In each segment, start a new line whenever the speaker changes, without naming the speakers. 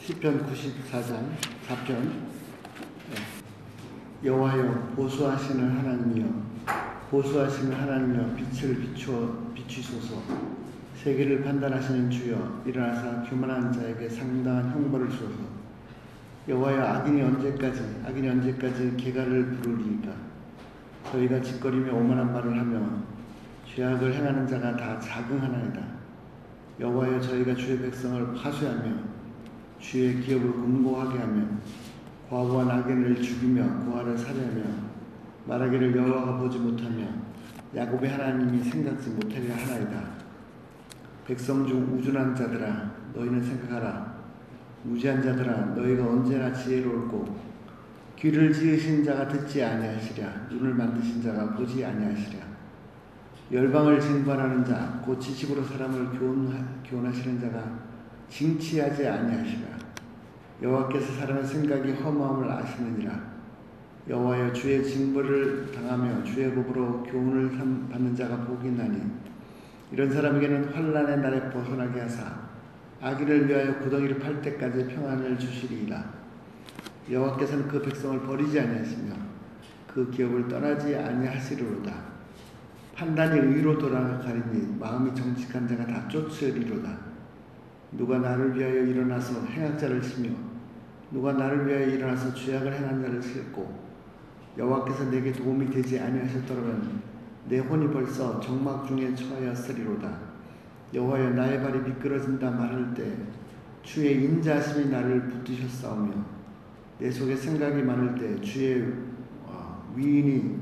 시편 94장 4편. 여호와여, 보수하시는 하나님이여, 보수하시는 하나님이여, 빛을 비추소서. 세계를 판단하시는 주여, 일어나사 교만한 자에게 상당한 형벌을 주소서. 여호와여, 악인이 언제까지 개가를 부르리이까? 저희가 짓거리며 오만한 말을 하며 죄악을 행하는 자가 다 자긍하나이다. 여호와여, 저희가 주의 백성을 파수하며 주의 기업을 공고하게 하며 과부와 나귀를 죽이며 고아를 살해하며 말하기를 여호와가 보지 못하며 야곱의 하나님이 생각지 못하리라 하나이다. 백성 중 우둔한 자들아, 너희는 생각하라. 무지한 자들아, 너희가 언제나 지혜로울고 귀를 지으신 자가 듣지 아니하시랴. 눈을 만드신 자가 보지 아니하시랴. 열방을 징벌하는 자, 곧 지식으로 사람을 교훈하시는 자가 징치하지 아니하시라. 여호와께서 사람의 생각이 허무함을 아시느니라. 여호와여, 주의 징벌을 당하며 주의 법으로 교훈을 받는 자가 복이 있나니 이런 사람에게는 환난의 날에 벗어나게 하사 악인을 위하여 구덩이를 팔 때까지 평안을 주시리이다. 여호와께서는 그 백성을 버리지 아니하시며 그 기업을 떠나지 아니하시리로다. 판단이 의로 돌아가리니 마음이 정직한 자가 다 쫓으리로다. 누가 나를 위하여 일어나서 행악자를 치며 누가 나를 위하여 일어나서 죄악을 행한 자를 칠고 여호와께서 내게 도움이 되지 아니하셨더라면 내 혼이 벌써 정막 중에 처하였으리로다. 여호와여, 나의 발이 미끄러진다 말할 때 주의 인자하심이 나를 붙드셨사오며 내 속에 생각이 많을 때 주의 위인이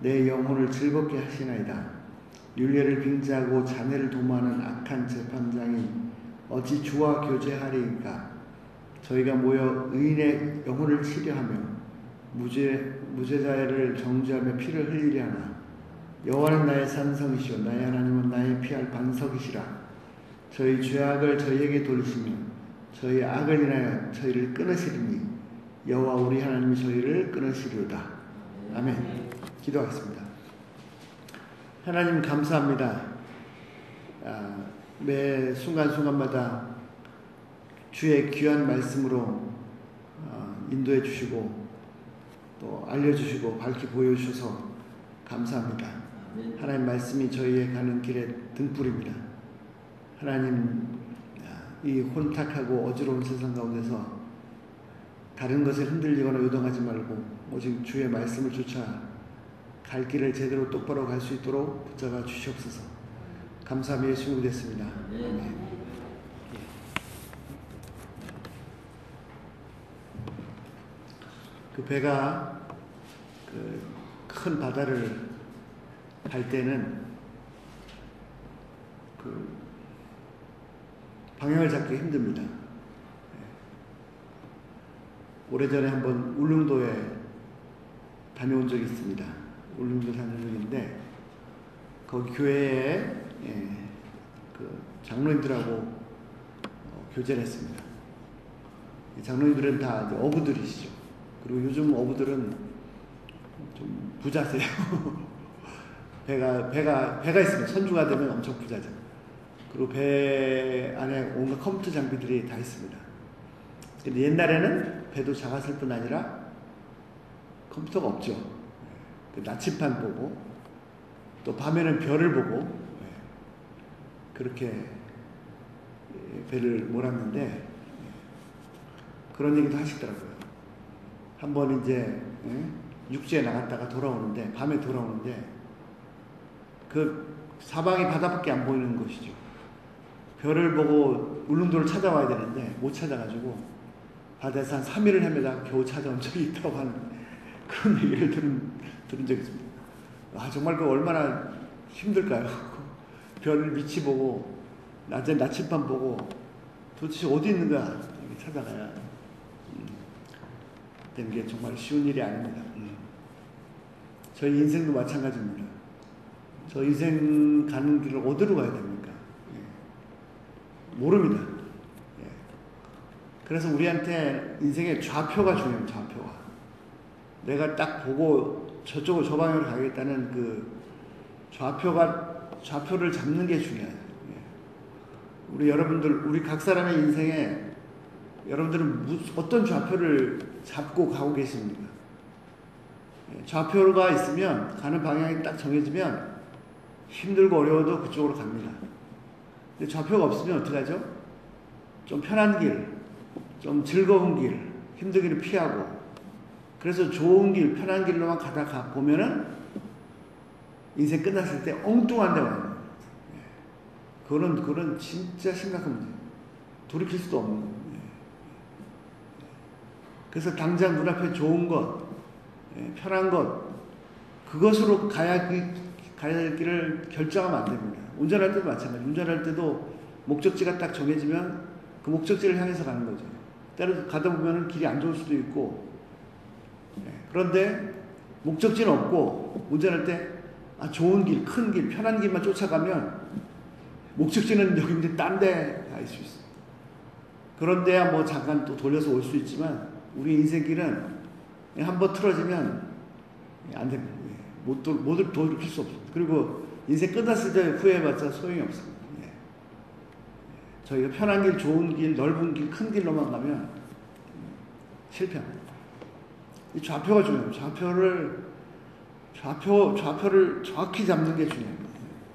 내 영혼을 즐겁게 하시나이다. 율례를 빙자하고 자네를 도모하는 악한 재판장이 어찌 주와 교제하리이까? 저희가 모여 의인의 영혼을 치려하며 무죄자를 정죄하며 피를 흘리려 하나. 여호와는 나의 산성이시오, 나의 하나님은 나의 피할 반석이시라. 저희 죄악을 저희에게 돌리시며 저희 악을 인하여 저희를 끊으시리니 여호와 우리 하나님이 저희를 끊으시리로다. 아멘. 기도하겠습니다. 하나님 감사합니다. 매 순간순간마다 주의 귀한 말씀으로 인도해 주시고 또 알려주시고 밝히 보여주셔서 감사합니다. 하나님 말씀이 저희의 가는 길의 등불입니다. 하나님, 이 혼탁하고 어지러운 세상 가운데서 다른 것에 흔들리거나 요동하지 말고 오직 주의 말씀을 쫓아 갈 길을 제대로 똑바로 갈 수 있도록 붙잡아 주시옵소서. 감사함이 예수님이 됐습니다. 아멘. 그 배가 그 큰 바다를 갈 때는 그 방향을 잡기 힘듭니다. 오래전에 한번 울릉도에 다녀온 적이 있습니다. 울릉도 다녀오는데 거기 교회에 그 장로님들하고 교제를 했습니다. 장로님들은 다 이제 어부들이시죠. 그리고 요즘 어부들은 좀 부자세요. 배가 있으면 선주가 되면 엄청 부자죠. 그리고 배 안에 온갖 컴퓨터 장비들이 다 있습니다. 근데 옛날에는 배도 작았을 뿐 아니라 컴퓨터가 없죠. 그 나침반 보고 또 밤에는 별을 보고 그렇게 배를 몰았는데 그런 얘기도 하시더라고요. 한번 이제 육지에 나갔다가 돌아오는데 밤에 돌아오는데 그 사방이 바다밖에 안 보이는 것이죠. 별을 보고 울릉도를 찾아와야 되는데 못 찾아가지고 바다에서 한 3일을 헤매다가 겨우 찾아온 적이 있다고 하는 그런 얘기를 들은 적이 있습니다. 정말 그 얼마나 힘들까요? 별을 위치 보고 낮에 나침반 보고 도대체 어디 있는가 찾아가야 되는 게 정말 쉬운 일이 아닙니다. 저희 인생도 마찬가지입니다. 저 인생 가는 길을 어디로 가야 됩니까? 모릅니다. 그래서 우리한테 인생의 좌표가 중요해요. 좌표가. 내가 딱 보고 저쪽으로 저 방향으로 가겠다는 그 좌표를 잡는 게 중요해요. 우리 여러분들, 우리 각 사람의 인생에 여러분들은 어떤 좌표를 잡고 가고 계십니까? 좌표가 있으면, 가는 방향이 딱 정해지면 힘들고 어려워도 그쪽으로 갑니다. 근데 좌표가 없으면 어떻게 하죠? 좀 편한 길, 좀 즐거운 길, 힘들기를 피하고, 그래서 좋은 길, 편한 길로만 가다가 보면은 인생 끝났을 때 엉뚱한 데 와요. 그거는 진짜 심각한 문제예요. 돌이킬 수도 없는 거예요. 그래서 당장 눈앞에 좋은 것, 편한 것, 그것으로 가야 할 길을 결정하면 안 됩니다. 운전할 때도 마찬가지예요. 운전할 때도 목적지가 딱 정해지면 그 목적지를 향해서 가는 거죠. 때로 가다 보면 길이 안 좋을 수도 있고, 그런데 목적지는 없고 운전할 때 좋은 길, 큰 길, 편한 길만 쫓아가면 목적지는 여기인데 딴 데 갈 수 있어요. 그런데야 뭐 잠깐 또 돌려서 올 수 있지만 우리 인생길은 한번 틀어지면 안 됩니다. 못 돌이킬 수 없습니다. 그리고 인생 끝났을 때 후회해봤자 소용이 없습니다. 저희가 편한 길, 좋은 길, 넓은 길, 큰 길로만 가면 실패합니다. 이 좌표가 중요해요. 좌표를 정확히 잡는 게 중요합니다.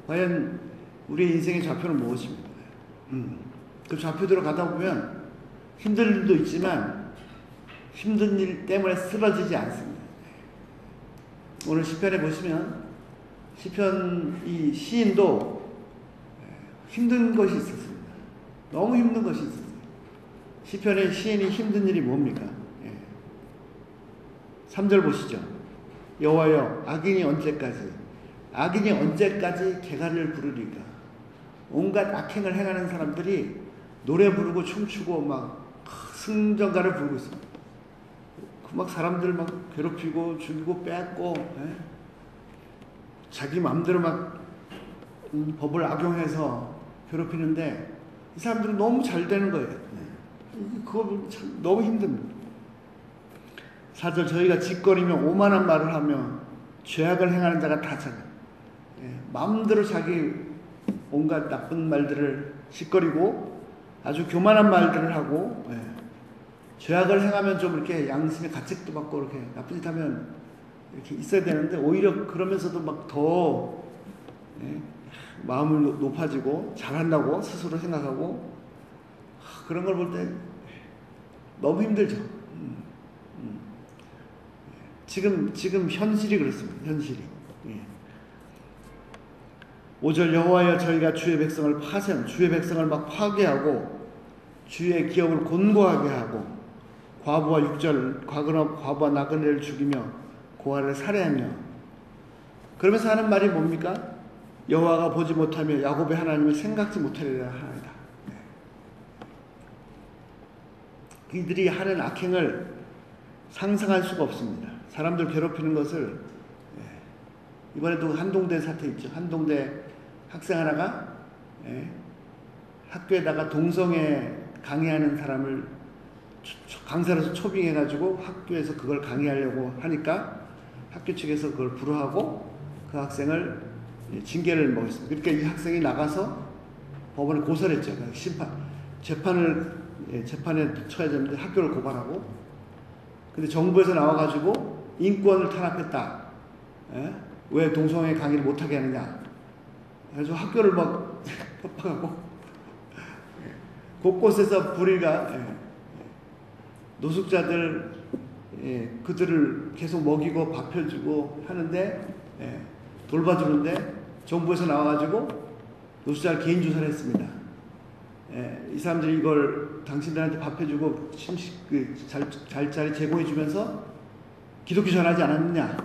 과연 우리 인생의 좌표는 무엇입니까? 그 좌표대로 가다 보면 힘든 일도 있지만 힘든 일 때문에 쓰러지지 않습니다. 오늘 시편에 보시면 시편 이 시인도 힘든 것이 있었습니다. 너무 힘든 것이 있었어요. 시편의 시인이 힘든 일이 뭡니까? 3절 보시죠. 여호와여, 악인이 언제까지 개가를 부르리까? 온갖 악행을 행하는 사람들이 노래 부르고 춤추고 막 승전가를 부르고 있습니다. 막 사람들 막 괴롭히고 죽이고 뺏고, 자기 마음대로 막 법을 악용해서 괴롭히는데 이 사람들은 너무 잘 되는 거예요. 그거 참 너무 힘듭니다. 4절, 저희가 짓거리며 오만한 말을 하며 죄악을 행하는 자가 다 마음대로 자기 온갖 나쁜 말들을 짓거리고 아주 교만한 말들을 하고, 죄악을 행하면 좀 이렇게 양심의 가책도 받고 이렇게 나쁜 짓 하면 이렇게 있어야 되는데 오히려 그러면서도 막 더 마음을 높아지고 잘한다고 스스로 생각하고, 그런 걸 볼 때 너무 힘들죠. 지금 현실이 그렇습니다. 현실이. 5절, 여호와여, 저희가 주의 백성을 막 파괴하고 주의 기업을 곤고하게 하고 과부와 6절, 과부와 나그네를 죽이며 고아를 살해하며, 그러면서 하는 말이 뭡니까? 여호와가 보지 못하며 야곱의 하나님을 생각지 못하리라 하나이다. 이들이 하는 악행을 상상할 수가 없습니다. 사람들 괴롭히는 것을, 이번에도 한동대 사태 있죠. 한동대 학생 하나가 학교에다가 동성애 강의하는 사람을 강사로서 초빙해가지고 학교에서 그걸 강의하려고 하니까 학교 측에서 그걸 불허하고 그 학생을 징계를 먹였습니다. 그러니까 이 학생이 나가서 법원에 고소를 했죠. 재판에 쳐야 되는데 학교를 고발하고, 근데 정부에서 나와가지고 인권을 탄압했다. 왜 동성애 강의를 못하게 하느냐. 그래서 학교를 막 협박하고 곳곳에서 불의가, 노숙자들 그들을 계속 먹이고 밥 해주고 하는데, 돌봐주는데 정부에서 나와가지고 노숙자를 개인 조사를 했습니다. 이 사람들이 이걸 당신들한테 밥 해주고 잘자리 제공해주면서 기독교 전하지 않았느냐,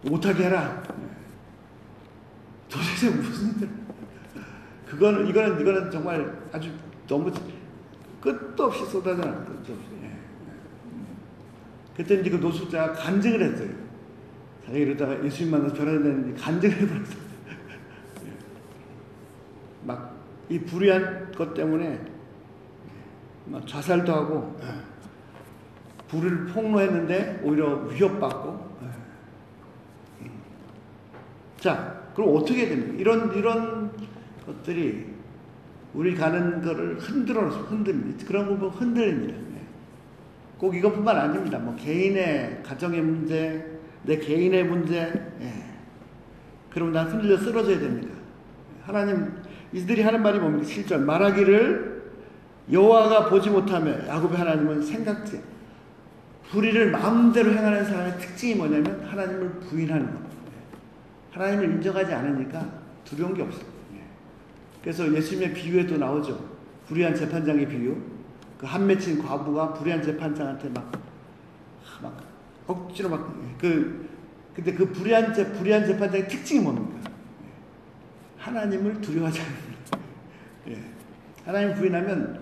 못하게 해라. 도대체 무슨 이거는 정말 아주 너무 끝도 없이 쏟아져 나는 거죠. 그때 이제 그 노숙자가 간증을 했어요. 자기가 이러다가 예수님 만나서 변화야 되는데 간증을 해버렸어요. 막 이 불의한 것 때문에 막 자살도 하고, 불의를 폭로했는데 오히려 위협받고. 자, 그럼 어떻게 됩니까? 이런 것들이 우리 가는 거를 흔듭니다. 그런 부분 흔들립니다. 꼭 이것뿐만 아닙니다. 뭐 개인의 가정의 문제, 내 개인의 문제, 그러면 난 흔들려 쓰러져야 됩니다. 하나님, 이들이 하는 말이 뭡니까? 7절 말하기를 여호와가 보지 못하며 야곱의 하나님은 생각지. 불의를 마음대로 행하는 사람의 특징이 뭐냐면 하나님을 부인하는 겁니다. 하나님을 인정하지 않으니까 두려운 게 없어요. 그래서 예수님의 비유에도 나오죠. 불의한 재판장의 비유. 그 한 맺힌 과부가 불의한 재판장한테 막 억지로 근데 그 불의한 재판장의 특징이 뭡니까? 하나님을 두려워하지 않습니다. 하나님 부인하면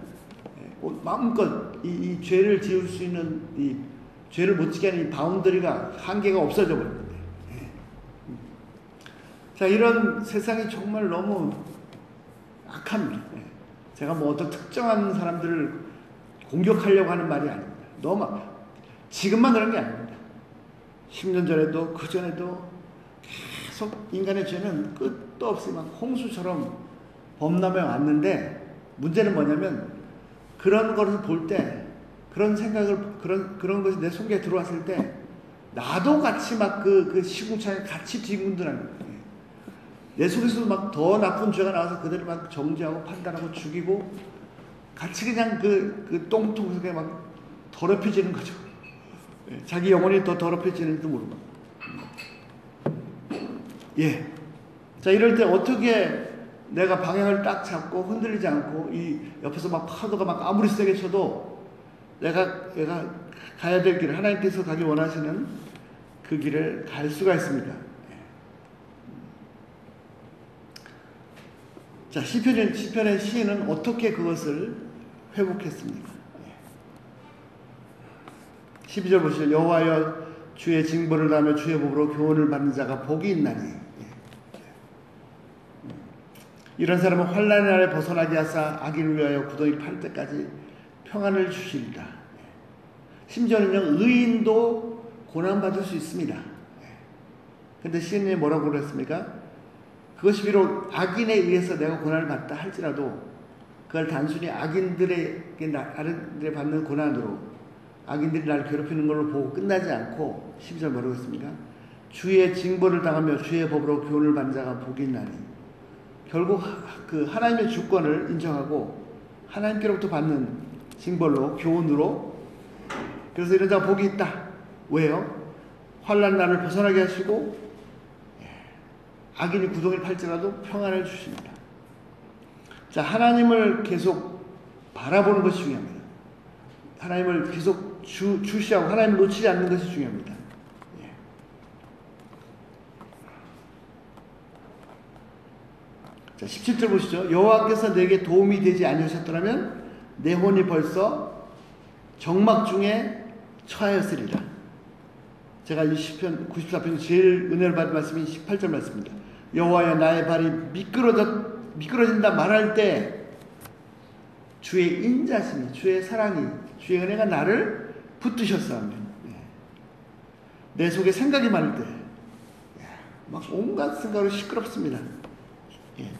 마음껏 이 죄를 지을 수 있는 이 죄를 못 지게 하는 이 바운더리가 한계가 없어져 버립니다. 자, 이런 세상이 정말 너무 악합니다. 제가 뭐 어떤 특정한 사람들을 공격하려고 하는 말이 아닙니다. 너무 지금만 그런 게 아닙니다. 10년 전에도 그 전에도 계속 인간의 죄는 끝도 없이 막 홍수처럼 범람해 왔는데 문제는 뭐냐면 그런 것을 볼 때 그런 생각을 그런 것이 내 속에 들어왔을 때 나도 같이 막 그 시궁창에 같이 뒤군드는 거예요. 내 속에서도 막 더 나쁜 죄가 나와서 그들을 막 정죄하고 판단하고 죽이고 같이 그냥 그 똥통 속에 막 더럽혀지는 거죠. 자기 영혼이 더 더럽혀지는지도 모르고. 자, 이럴 때 어떻게 내가 방향을 딱 잡고 흔들리지 않고 이 옆에서 막 파도가 막 아무리 세게 쳐도 내가 가야 될 길을 하나님께서 가기 원하시는 그 길을 갈 수가 있습니다. 자, 시편의 시인은 어떻게 그것을 회복했습니까? 12절 보시죠. 여호와여 주의 징벌을 다하며 주의 법으로 교훈을 받는 자가 복이 있나니. 이런 사람은 환난의 날에 벗어나게 하사 악인을 위하여 구덩이를 팔 때까지 평안을 주시리라. 심지어는요, 의인도 고난받을 수 있습니다. 근데 시인이 뭐라고 그랬습니까? 그것이 비록 악인에 의해서 내가 고난을 받다 할지라도 그걸 단순히 악인들에게 받는 고난으로 악인들이 나를 괴롭히는 걸로 보고 끝나지 않고 12절 뭐라고 했습니까? 주의 징벌을 당하며 주의 법으로 교훈을 받는 자가 복이 있나니. 결국 그 하나님의 주권을 인정하고 하나님께로부터 받는 징벌로 교훈으로, 그래서 이런 자가 복이 있다. 왜요? 환난 날을 벗어나게 하시고 악인이 구덩이를 팔지라도 평안을 주십니다. 자, 하나님을 계속 바라보는 것이 중요합니다. 하나님을 계속 주시하고 하나님을 놓치지 않는 것이 중요합니다. 자, 17절 보시죠. 여호와께서 내게 도움이 되지 아니하셨더라면 내 혼이 벌써 정막 중에 처하였으리라. 제가 이 시편 94편 제일 은혜를 받은 말씀이 18절 말씀입니다. 여호와여 나의 발이 미끄러진다 말할 때 주의 인자심이, 주의 사랑이, 주의 은혜가 나를 붙드셨사오며 내 속에 생각이 많을 때 막 온갖 생각으로 시끄럽습니다.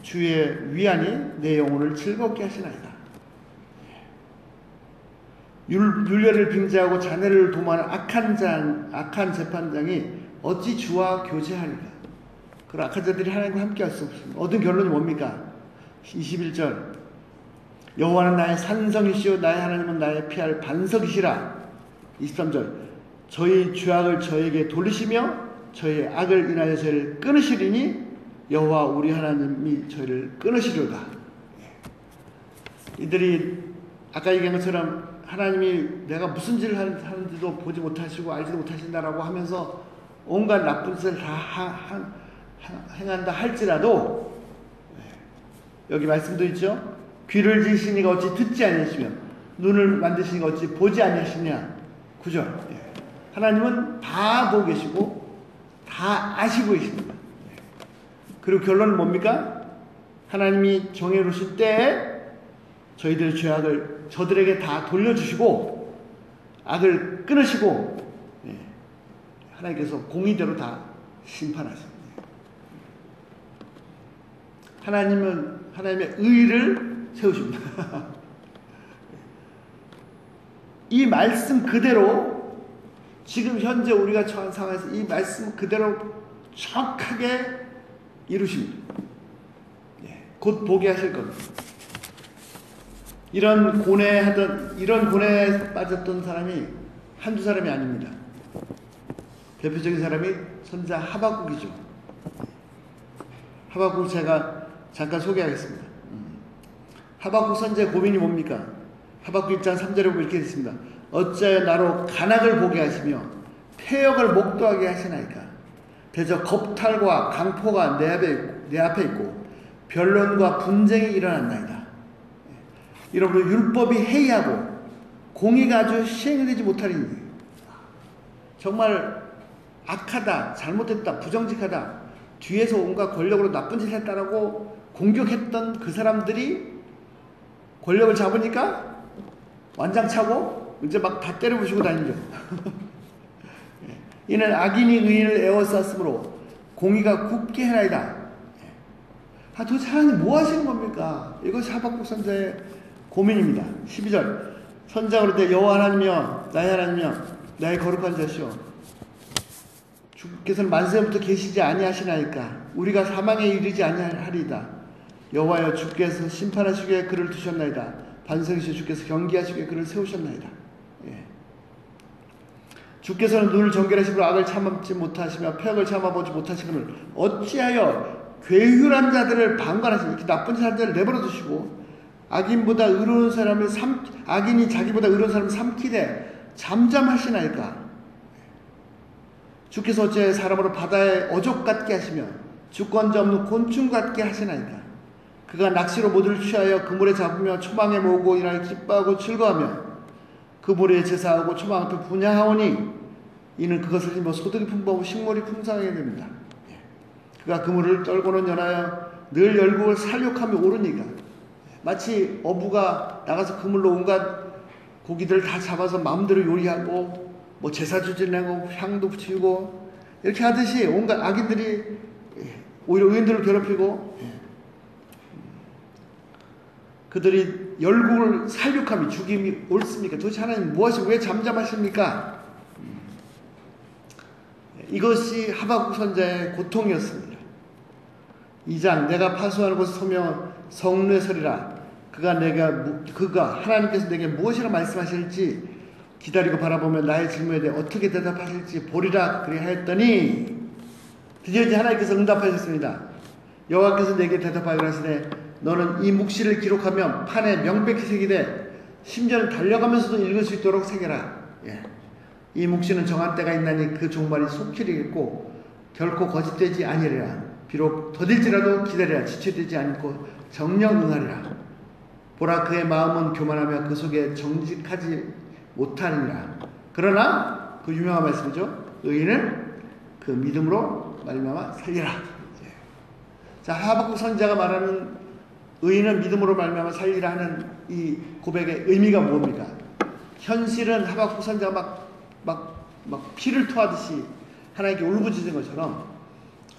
주의 위안이 내 영혼을 즐겁게 하시나이다. 율례를 빙자하고 자네를 도모하는 악한 재판장이 어찌 주와 교제하리까? 그런 악한 자들이 하나님과 함께 할 수 없습니다. 얻은 결론이 뭡니까? 21절 여호와는 나의 산성이시오 나의 하나님은 나의 피할 반석이시라. 23절 저희 죄악을 저에게 돌리시며 저희의 악을 인하여 저희를 끊으시리니 여호와 우리 하나님이 저희를 끊으시려다. 이들이 아까 얘기한 것처럼 하나님이 내가 무슨 짓을 하는지도 보지 못하시고 알지도 못하신다라고 하면서 온갖 나쁜 짓을 다 행한다 할지라도 여기 말씀도 있죠. 귀를 지으시니가 어찌 듣지 아니하시며 눈을 만드시니가 어찌 보지 아니하시냐. 9절 하나님은 다 보고 계시고 다 아시고 계십니다. 그리고 결론은 뭡니까? 하나님이 정해놓으실 때에 저희들의 죄악을 저들에게 다 돌려주시고 악을 끊으시고 하나님께서 공의대로 다 심판하십니다. 하나님은 하나님의 의를 세우십니다. 이 말씀 그대로 지금 현재 우리가 처한 상황에서 이 말씀 그대로 정확하게 이루십니다. 곧 보게 하실 겁니다. 이런 고뇌에 빠졌던 사람이 한두 사람이 아닙니다. 대표적인 사람이 선지자 하박국이죠. 하박국 제가 잠깐 소개하겠습니다. 하박국 선지자의 고민이 뭡니까? 하박국 1장 3절에 보면 이렇게 있습니다. 어찌하여 나로 간악을 보게 하시며 폐역을 목도하게 하시나이까? 대저 겁탈과 강포가 내 앞에 있고 변론과 분쟁이 일어났나이다. 여러분, 율법이 해이하고 공의가 아주 시행되지 못하리니 정말 악하다, 잘못했다, 부정직하다, 뒤에서 온갖 권력으로 나쁜 짓을 했다라고 공격했던 그 사람들이 권력을 잡으니까 완장차고 이제 막 다 때려부시고 다니죠. 이는 악인이 의인을 에워쌌으므로 공의가 굳게 해나이다. 도대체 하나님 뭐 하시는 겁니까? 이것이 하박국 선지자의 고민입니다. 12절 선지자가 그럴 여호와 하나님이여 나의 하나님이여 나의 거룩한 자시오 주께서는 만세부터 계시지 아니하시나이까? 우리가 사망에 이르지 아니하리이다. 여호와여 주께서 심판하시기에 그를 두셨나이다. 반석이시여 주께서 경계하시기에 그를 세우셨나이다. 주께서는 눈을 정결하시고 악을 참지 못하시며 폐역을 참아보지 못하시거늘 어찌하여 괴휼한 자들을 방관하시고 이렇게 나쁜 자들을 내버려 두시고 악인이 자기보다 의로운 사람을 삼키되 잠잠하시나이까? 주께서 어째 사람으로 바다의 어족 같게 하시며 주권자 없는 곤충 같게 하시나이까? 그가 낚시로 모두를 취하여 그물에 잡으며 초망에 모으고 이날 기뻐하고 즐거워하며 그물에 제사하고 초망 앞에 분향하오니 이는 그것을 힘입어 소득이 풍부하고 식물이 풍성하게 됩니다. 그가 그물을 떨고는 연하여 늘 열국을 살육하며 오르니까 마치 어부가 나가서 그물로 온갖 고기들을 다 잡아서 마음대로 요리하고 뭐 제사 주진하고 향도 붙이고 이렇게 하듯이 온갖 악인들이 오히려 의인들을 괴롭히고 그들이 열국을 살육하며 죽임이 옳습니까? 도대체 하나님 무엇이 왜 잠잠하십니까? 이것이 하박국 선지자의 고통이었습니다. 2장 내가 파수하는 곳에 서며 성루에 서리라. 그가 하나님께서 내게 무엇이라 말씀하실지 기다리고 바라보며 나의 질문에 대해 어떻게 대답하실지 보리라 그리 하였더니 드디어 이제 하나님께서 응답하셨습니다. 여호와께서 내게 대답하여 하시되 너는 이 묵시를 기록하면 판에 명백히 새기되 심지어는 달려가면서도 읽을 수 있도록 새겨라. 이 묵시는 정한 때가 있나니 그 종말이 속히리겠고 결코 거짓되지 아니리라. 비록 더딜지라도 기다리라. 지체되지 않고 정녕 응하리라. 보라 그의 마음은 교만하며 그 속에 정직하지 못하느니라. 그러나 그 유명한 말씀이죠. 의인은 그 믿음으로 말미암아 살리라. 자, 하박국 선지자가 말하는 의인은 믿음으로 말미암아 살리라 하는 이 고백의 의미가 뭡니까? 현실은 하박국 선지자가 막 피를 토하듯이 하나님께 울부짖은 것처럼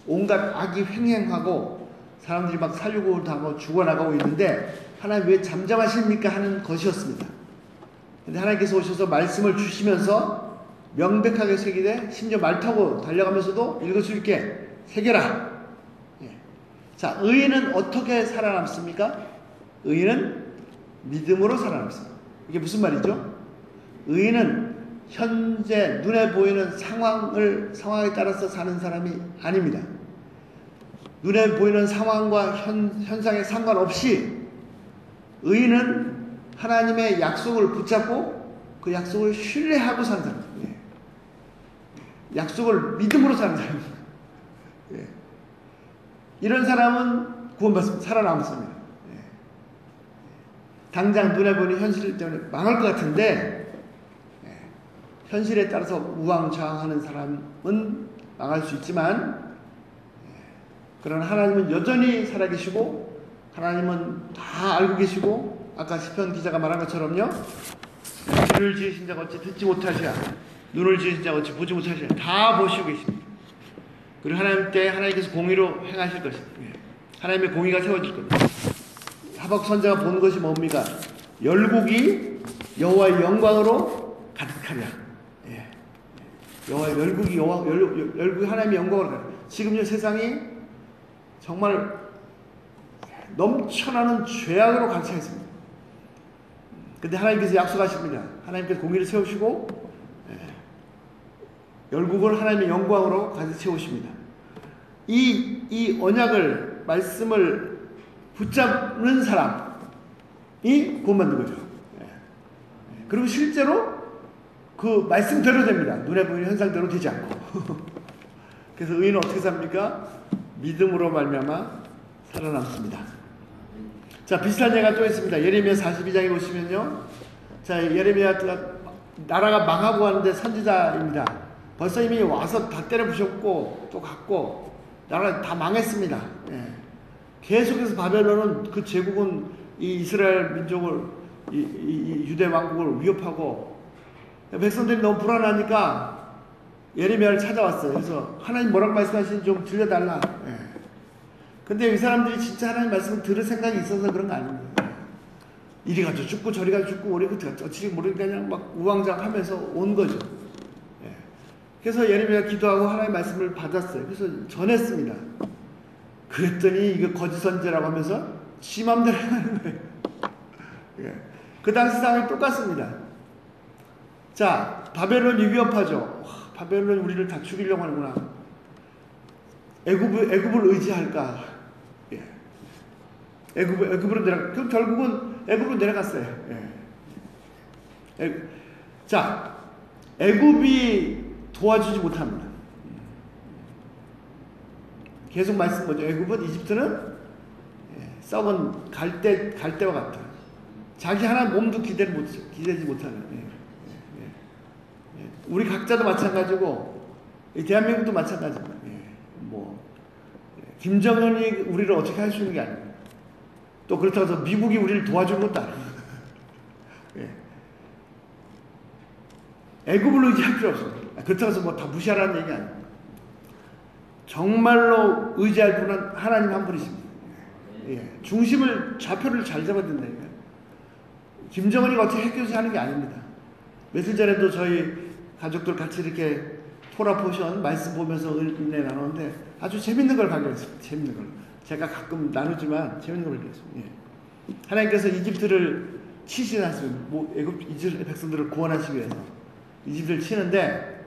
온갖 악이 횡행하고 사람들이 막 살려고 당하고 죽어나가고 있는데 하나님 왜 잠잠하십니까? 하는 것이었습니다. 근데 하나님께서 오셔서 말씀을 주시면서 명백하게 새기되 심지어 말 타고 달려가면서도 읽을 수 있게 새겨라. 자, 의인은 어떻게 살아남습니까? 의인은 믿음으로 살아남습니다. 이게 무슨 말이죠? 의인은 현재 눈에 보이는 상황에 따라서 사는 사람이 아닙니다. 눈에 보이는 상황과 현상에 상관없이 의인은 하나님의 약속을 붙잡고 그 약속을 신뢰하고 사는 사람입니다. 약속을 믿음으로 사는 사람입니다. 이런 사람은 구원받습니다. 살아남습니다. 당장 눈에 보이는 현실 때문에 망할 것 같은데 현실에 따라서 우왕좌왕하는 사람은 망할 수 있지만 그러나 하나님은 여전히 살아계시고 하나님은 다 알고 계시고 아까 시편 기자가 말한 것처럼요. 귀를 지으신 자가 어찌 듣지 못하시랴 눈을 지으신 자가 어찌 보지 못하시랴 다 보시고 계십니다. 그리고 하나님 때 하나님께서 공의로 행하실 것입니다. 하나님의 공의가 세워질 겁니다. 하박국 선지자가 본 것이 뭡니까? 열국이 여호와의 영광으로 가득하랴. 예. 여호와의 열국이 하나님의 영광으로 가득하랴. 지금 이 세상이 정말 넘쳐나는 죄악으로 가득 차 있습니다. 근데 하나님께서 약속하십니다. 하나님께서 공의를 세우시고 열국을 하나님의 영광으로 가득 채우십니다. 이 언약을, 말씀을 붙잡는 사람이 구원받는 거죠. 그리고 실제로 그 말씀대로 됩니다. 눈에 보이는 현상대로 되지 않고. 그래서 의인은 어떻게 삽니까? 믿음으로 말미암아 살아남습니다. 자, 비슷한 예가 또 있습니다. 예레미야 42장에 보시면요. 자, 예레미야가 나라가 망하고 하는데 선지자입니다. 벌써 이미 와서 다 때려 부셨고 또 갔고 나라가 다 망했습니다. 예. 계속해서 바벨론은 그 제국은 이 이스라엘 민족을 이 유대 왕국을 위협하고 백성들이 너무 불안하니까 예레미야를 찾아왔어요. 그래서 하나님 뭐라고 말씀하시는지 좀 들려달라. 예. 근데 이 사람들이 진짜 하나님 말씀을 들을 생각이 있어서 그런 거 아닙니다. 이리 가서 죽고 저리 가서 죽고 우리 어찌 모르니까 그냥 막 우왕좌왕하면서 온 거죠. 예. 그래서 예레미야가 기도하고 하나님 말씀을 받았어요. 그래서 전했습니다. 그랬더니 이게 거짓 선지라고 하면서 지 맘대로 하는 거예요. 예. 그 당시 상황이 똑같습니다. 자, 바벨론이 위협하죠. 와, 바벨론이 우리를 다 죽이려고 하는구나. 애굽을 의지할까? 예. 애굽으로 내려가. 그럼 결국은 애굽으로 내려갔어요. 예. 자, 애굽이 도와주지 못합니다. 계속 말씀 뭐죠? 애굽은 이집트는 썩은 갈대와 같다. 자기 하나 몸도 기대지 못하는. 우리 각자도 마찬가지고 대한민국도 마찬가지입니다. 김정은이 우리를 어떻게 할 수 있는 게 아닙니다. 또 그렇다고 해서 미국이 우리를 도와주는 것도 아닙니다. 애굽을 의지할 필요 없습니다. 그렇다고 해서 뭐 다 무시하라는 얘기 아닙니다. 정말로 의지할 분은 하나님 한 분이십니다. 중심을, 좌표를 잘 잡아야 된다니까요. 김정은이가 어떻게 핵교수 하는 게 아닙니다. 며칠 전에도 저희 가족들 같이 이렇게 토라 포션 말씀 보면서 은혜 나누는데 아주 재밌는 걸 발견했습니다. 재밌는 걸. 제가 가끔 나누지만 재밌는 걸 발견했습니다. 하나님께서 이집트를 치시났습니다. 이집트 백성들을 구원하시기 위해서 이집트를 치는데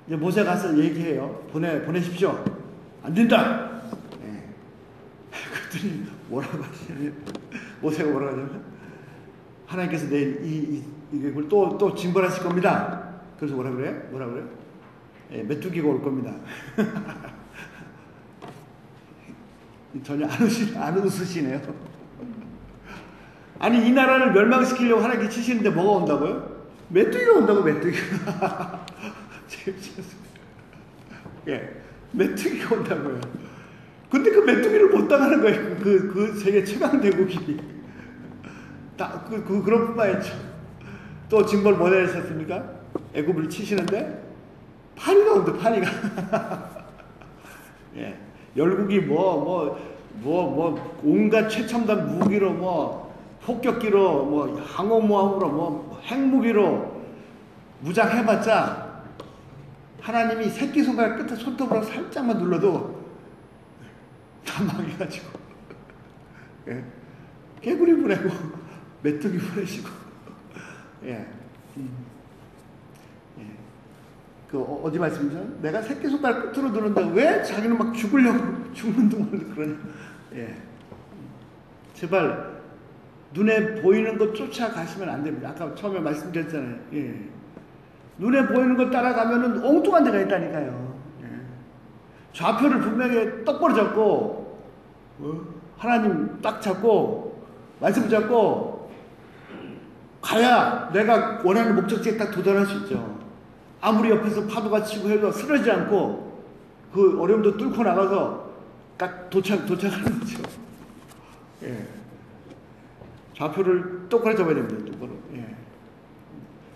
이제 모세 가서 얘기해요. 보내십시오. 안 된다. 그랬더니 뭐라고 하시냐면 모세가 뭐라고 하냐면 하나님께서 내일 이걸 또 징벌하실 겁니다. 그래서 뭐라 그래요? 메뚜기가 올 겁니다. 전혀 안 웃으시네요. 아니, 이 나라를 멸망시키려고 하나님께 치시는데 뭐가 온다고요? 메뚜기가 온다고, 메뚜기가. 메뚜기가 온다고요. 근데 그 메뚜기를 못 당하는 거예요. 그 세계 최강 대국이. 그런 뿐만 아니죠. 또 징벌 뭐 내셨습니까? 애굽을 치시는데 파리가 온다, 파리가. 열국이 온갖 최첨단 무기로 폭격기로 항공모함으로 핵무기로 무장해봤자 하나님이 새끼손가락 끝에 손톱으로 살짝만 눌러도 다 망해가지고 개구리 보내고 메뚜기 보내시고 어디 말씀이죠? 내가 새끼손가락 끝으로 누르는데 왜 자기는 막 죽는 동안을 그러냐. 제발 눈에 보이는 것 쫓아가시면 안 됩니다. 아까 처음에 말씀드렸잖아요. 눈에 보이는 것 따라가면은 엉뚱한 데가 있다니까요. 좌표를 분명히 똑바로 잡고 하나님 딱 잡고 말씀 잡고 가야 내가 원하는 목적지에 딱 도달할 수 있죠. 아무리 옆에서 파도가 치고 해도 쓰러지지 않고 그 어려움도 뚫고 나가서 딱 도착하는 거죠. 좌표를 똑바로 잡아야 됩니다. 똑바로.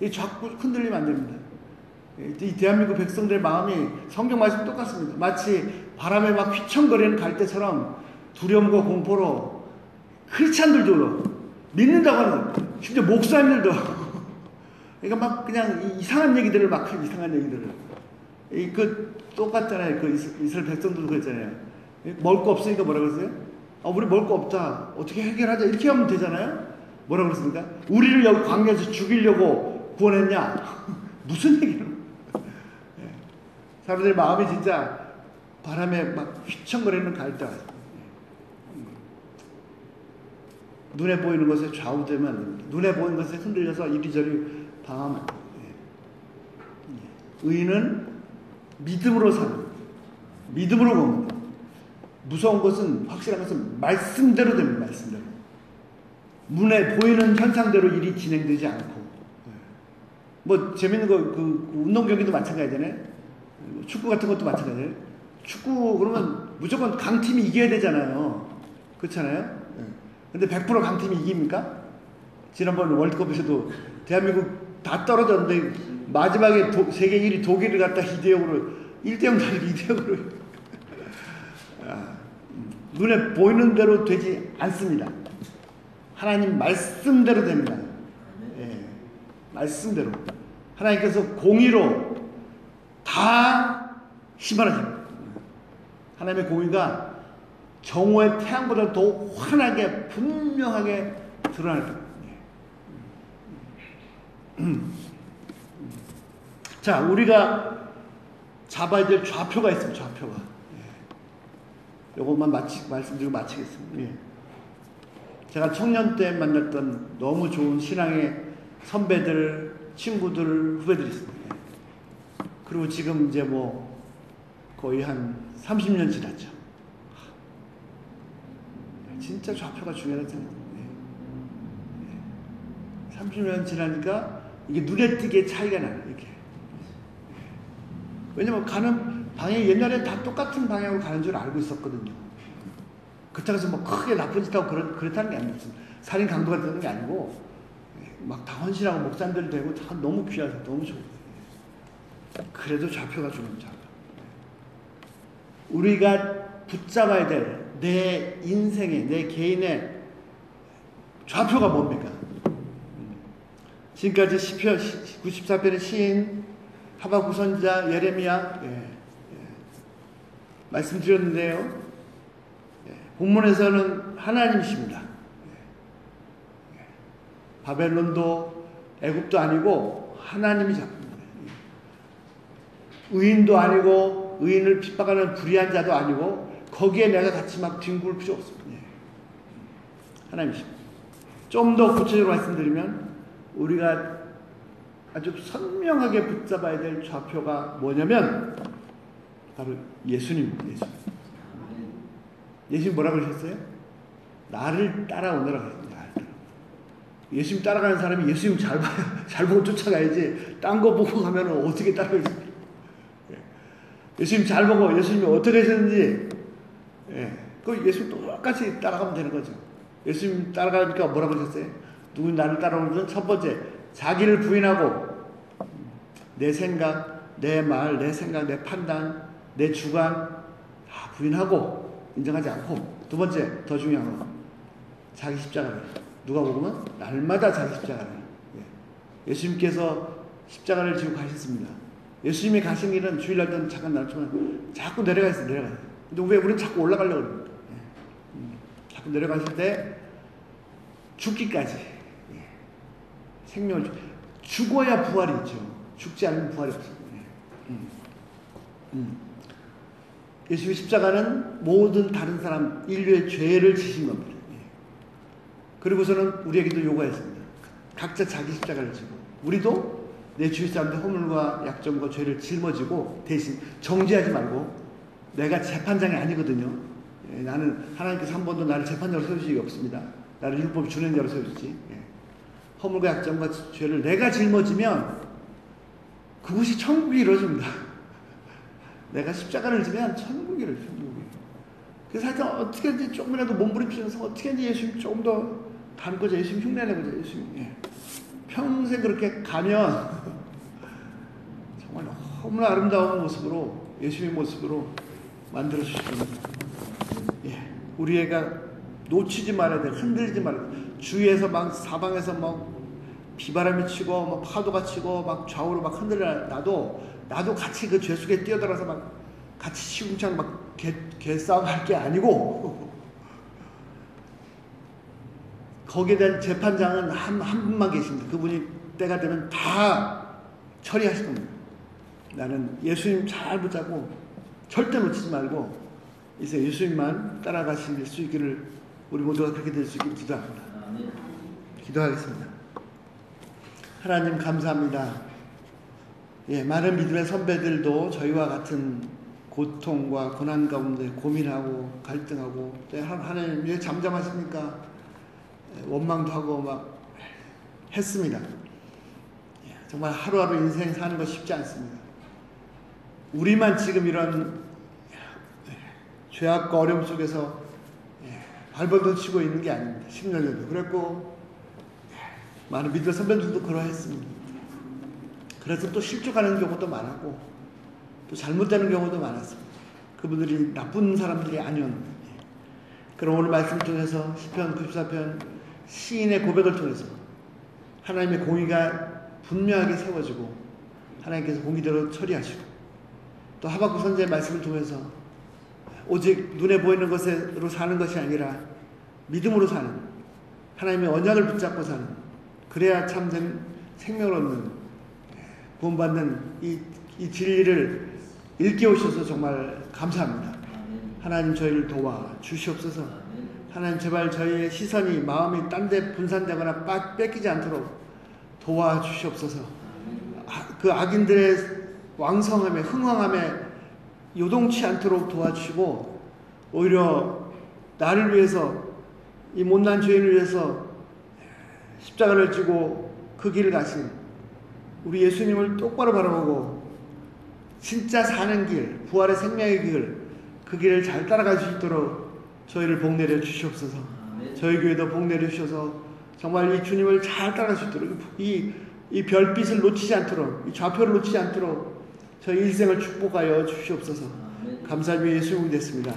이 자꾸 흔들리면 안 됩니다. 이 대한민국 백성들의 마음이 성경 말씀 똑같습니다. 마치 바람에 막 휘청거리는 갈대처럼 두려움과 공포로 크리스찬들도 믿는다고 하는 거예요. 심지어 목사님들도 그러니까 막 그냥 이상한 얘기들을 막 하는 이상한 얘기들을 그 똑같잖아요. 그 이스라엘 백성들도 그랬잖아요. 먹을 거 없으니까 뭐라 그랬어요? 우리 먹을 거 없다. 어떻게 해결하자. 이렇게 하면 되잖아요. 뭐라 그랬습니까? 우리를 여기 광야에서 죽이려고 구원했냐? 무슨 얘기를? 사람들의 마음이 진짜 바람에 막 휘청거리는 갈대가 눈에 보이는 것에 좌우되면 안 됩니다. 눈에 보이는 것에 흔들려서 이리저리 방황하면 안 됩니다. 의인은 믿음으로 사는 믿음으로 봅니다. 무서운 것은 확실한 것은 말씀대로 됩니다. 말씀대로. 눈에 보이는 현상대로 일이 진행되지 않고 뭐 재밌는 거 그 운동 경기도 마찬가지잖아요. 축구 같은 것도 마찬가지예요. 축구 그러면 무조건 강팀이 이겨야 되잖아요. 그렇잖아요. 근데 100% 강팀이 이깁니까? 지난번 월드컵에서도 대한민국 다 떨어졌는데 마지막에 세계 1위 독일을 갖다 2대0으로 1대0 달리 2대0으로 눈에 보이는 대로 되지 않습니다. 하나님 말씀대로 됩니다. 예, 말씀대로. 하나님께서 공의로 다 심판하십니다. 하나님의 공의가 정오의 태양보다 더 환하게 분명하게 드러날 겁니다. 자, 우리가 잡아야 될 좌표가 있습니다. 좌표가. 이것만 말씀드리고 마치겠습니다. 예. 제가 청년 때 만났던 너무 좋은 신앙의 선배들, 친구들, 후배들이 있습니다. 그리고 지금 이제 뭐 거의 한 30년 지났죠. 진짜 좌표가 중요하다는 생각입니다. 30년 지나니까 이게 눈에 띄게 차이가 나요. 이렇게. 왜냐면 가는 방향이 옛날엔 다 똑같은 방향으로 가는 줄 알고 있었거든요. 그렇다고 해서 뭐 크게 나쁜 짓 하고 그렇다는 게 아니었어요. 살인 강도가 되는 게 아니고 막 다 헌신하고 목사님들 되고 다 너무 귀하고 너무 좋은 거예요. 그래도 좌표가 중요합니다. 우리가 붙잡아야 될 내 인생의 내 개인의 좌표가 뭡니까? 지금까지 시편 94편의 시인 하박국 선지자 예레미야 말씀드렸는데요. 본문에서는 하나님이십니다. 바벨론도 애굽도 아니고 하나님이 잡습니다. 의인도 아니고 의인을 핍박하는 불의한 자도 아니고 거기에 내가 같이 막 뒹굴 필요 없습니다. 하나님이십니다. 좀 더 구체적으로 말씀드리면 우리가 아주 선명하게 붙잡아야 될 좌표가 뭐냐면 바로 예수님입니다. 예수님 뭐라고 하셨어요? 나를 따라오너라 그랬습니다. 예수님 따라가는 사람이 예수님 잘 봐요. 잘 보고 쫓아가야지. 딴 거 보고 가면 어떻게 따라가겠습니까? 예수님 잘 보고 예수님이 어떻게 하셨는지 그 예수님 똑같이 따라가면 되는 거죠. 예수님 따라가니까 뭐라고 하셨어요? 누구 나를 따라오는 첫 번째 자기를 부인하고 내 생각, 내 말, 내 생각, 내 판단, 내 주관 다 부인하고 인정하지 않고 두 번째 더 중요한 건 자기 십자가를 누가 보면 날마다 자기 십자가를 예수님께서 십자가를 지고 가셨습니다. 예수님이 가신 길은 주일날도 잠깐 나왔지만 자꾸 내려가 있어요. 근데 왜 우리는 자꾸 올라가려고 그럽니까? 자꾸 내려가실 때 죽기까지 생명을 죽어야 부활이 있죠. 죽지 않으면 부활이 없습니다. 예수의 십자가는 모든 다른 사람 인류의 죄를 지신 겁니다. 그리고서는 우리에게도 요구했습니다. 각자 자기 십자가를 지고 우리도 내 주위 사람들 허물과 약점과 죄를 짊어지고 대신 정죄하지 말고 내가 재판장이 아니거든요. 나는 하나님께서 한 번도 나를 재판장으로 세우신 적이 없습니다. 나를 율법이 주는 자로 세우셨지. 허물과 약점과 죄를 내가 짊어지면 그것이 천국이 이루어집니다. 내가 십자가를 지면 천국이 이루어집니다. 그래서 하여튼 어떻게든지 조금이라도 몸부림치면서 어떻게든지 예수님 조금 더 닮고자 예수님 흉내내고자 예수님 평생 그렇게 가면 정말 너무나 아름다운 모습으로 예수님의 모습으로 만들어 주실 겁니다. 우리가 놓치지 말아야 돼. 흔들리지 말아야 돼. 주위에서 막 사방에서 막 비바람이 치고 막 파도가 치고 막 좌우로 막 흔들려 나도 같이 그 죄 속에 뛰어들어서 막 같이 시궁창 막 개싸움 할 게 아니고 거기에 대한 재판장은 한 분만 계십니다. 그분이 때가 되면 다 처리하실 겁니다. 나는 예수님 잘 붙잡고 절대 놓치지 말고 이제 예수님만 따라가실 수 있기를 우리 모두가 그렇게 될 수 있기를 기도합니다. 기도하겠습니다. 하나님 감사합니다. 예, 많은 믿음의 선배들도 저희와 같은 고통과 고난 가운데 고민하고 갈등하고 하나님 왜 잠잠하십니까? 원망도 하고 막 했습니다. 정말 하루하루 인생 사는 거 쉽지 않습니다. 우리만 지금 이런 죄악과 어려움 속에서 발버둥 치고 있는 게 아닙니다. 10년 전도 그랬고 많은 믿음의 선배들도 그러했습니다. 그래서 또 실족하는 경우도 많았고 또 잘못되는 경우도 많았습니다. 그분들이 나쁜 사람들이 아니었는데 그럼 오늘 말씀 통해서 시편 94편 시인의 고백을 통해서 하나님의 공의가 분명하게 세워지고 하나님께서 공의대로 처리하시고 또 하박국 선지자의 말씀을 통해서 오직 눈에 보이는 것으로 사는 것이 아니라 믿음으로 사는 하나님의 언약을 붙잡고 사는 그래야 참된 생명을 얻는 구원받는 이 진리를 일깨우셔서 정말 감사합니다. 하나님 저희를 도와주시옵소서. 하나님 제발 저희의 시선이 마음이 딴 데 분산되거나 뺏기지 않도록 도와주시옵소서. 그 악인들의 왕성함에 흥왕함에 요동치 않도록 도와주시고 오히려 나를 위해서 이 못난 죄인을 위해서 십자가를 지고 그 길을 가신 우리 예수님을 똑바로 바라보고 진짜 사는 길, 부활의 생명의 길, 그 길을 잘 따라갈 수 있도록 저희를 복내려 주시옵소서. 저희 교회도 복내려 주셔서 정말 이 주님을 잘 따라갈 수 있도록 이 별빛을 놓치지 않도록 이 좌표를 놓치지 않도록 저희 일생을 축복하여 주시옵소서. 감사드리며 예수님 됐습니다.